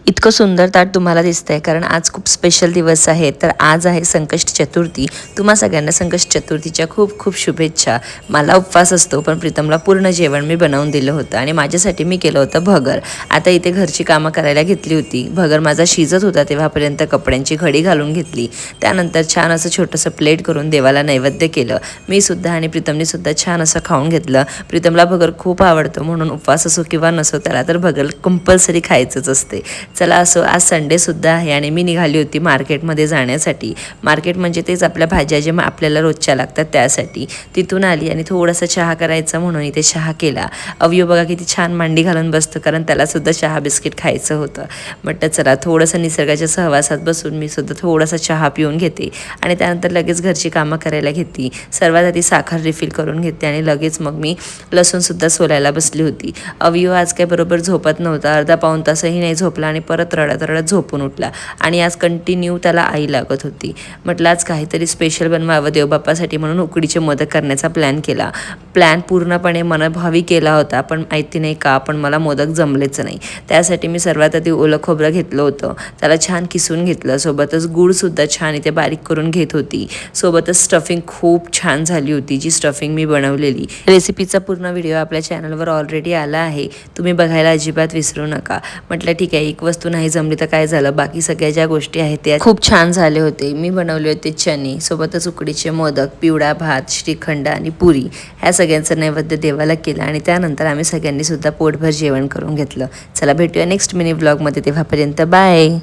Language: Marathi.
इतकं सुंदर ताट तुम्हाला दिसतंय कारण आज खूप स्पेशल दिवस आहे। तर आज आहे संकष्ट चतुर्थी। तुम्हा सगळ्यांना संकष्ट चतुर्थीच्या खूप खूप शुभेच्छा। मला उपवास असतो पण प्रीतमला पूर्ण जेवण मी बनवून दिलं होतं आणि माझ्यासाठी मी केलं होतं भगर। आता इथे घरची कामं करायला घेतली होती। भगर माझा शिजत होता तेव्हापर्यंत कपड्यांची घडी घालून घेतली। त्यानंतर छान असं छोटंसं प्लेट करून देवाला नैवेद्य केलं। मी सुद्धा आणि प्रीतमने सुद्धा छान असं खाऊन घेतलं। प्रीतमला भगर खूप आवडतं म्हणून उपवास असो किंवा नसो त्याला तर भगर कंपल्सरी खायचंच असते। चला असो, आज संडे सुद्धा आहे आणि मी निघाली होती मार्केटमध्ये जाण्यासाठी। मार्केट म्हणजे तेच आपल्या भाज्या जे आपल्याला रोजच्या लागतात त्यासाठी। तिथून आली आणि थोडासा चहा करायचा म्हणून इथे चहा केला। अवयव बघा किती छान मांडी घालून बसतं कारण त्याला सुद्धा चहा बिस्किट खायचं होतं। म्हटलं चला थोडंसं निसर्गाच्या सहवासात बसून मी सुद्धा थोडासा चहा पिऊन घेते आणि त्यानंतर लगेच घरची कामं करायला घेतली। सर्वात आधी साखर रिफिल करून घेते आणि लगेच मग मी लसूण सुद्धा सोलायला बसली होती। अवयव आज काय बरोबर झोपत नव्हता, अर्धा पाऊण तासही नाही झोपला आणि परत रडत रडत झोपून उठला आणि आज कंटिन्यू त्याला आई लागत होती। म्हटलं आज काहीतरी स्पेशल बनवावं देवबाप्पासाठी म्हणून उकडीचे मोदक करण्याचा प्लॅन केला। प्लॅन पूर्णपणे मनभावी केला होता पण माहिती नाही का पण मला मोदक जमलेच नाही। त्यासाठी मी सर्वात आधी ओलं खोबरं घेतलं होतं, त्याला छान किसून घेतलं, सोबतच गूळसुद्धा छान इथे बारीक करून घेत होती। सोबतच स्टफिंग खूप छान झाली होती जी स्टफिंग मी बनवलेली। रेसिपीचा पूर्ण व्हिडिओ आपल्या चॅनलवर ऑलरेडी आला आहे, तुम्ही बघायला अजिबात विसरू नका। म्हटलं ठीक आहे एक वस्तू नाही जमली तर काय झालं, बाकी सगळ्या ज्या गोष्टी आहेत त्या खूप छान झाले होते। मी बनवले होते चणे, सोबतच उकडीचे मोदक, पिवळा भात, श्रीखंड आणि पुरी, ह्या सगळ्यांचं नैवेद्य देवाला केलं आणि त्यानंतर आम्ही सगळ्यांनी सुद्धा पोटभर जेवण करून घेतलं। चला भेटूया नेक्स्ट मिनी ब्लॉगमध्ये, तेव्हापर्यंत बाय।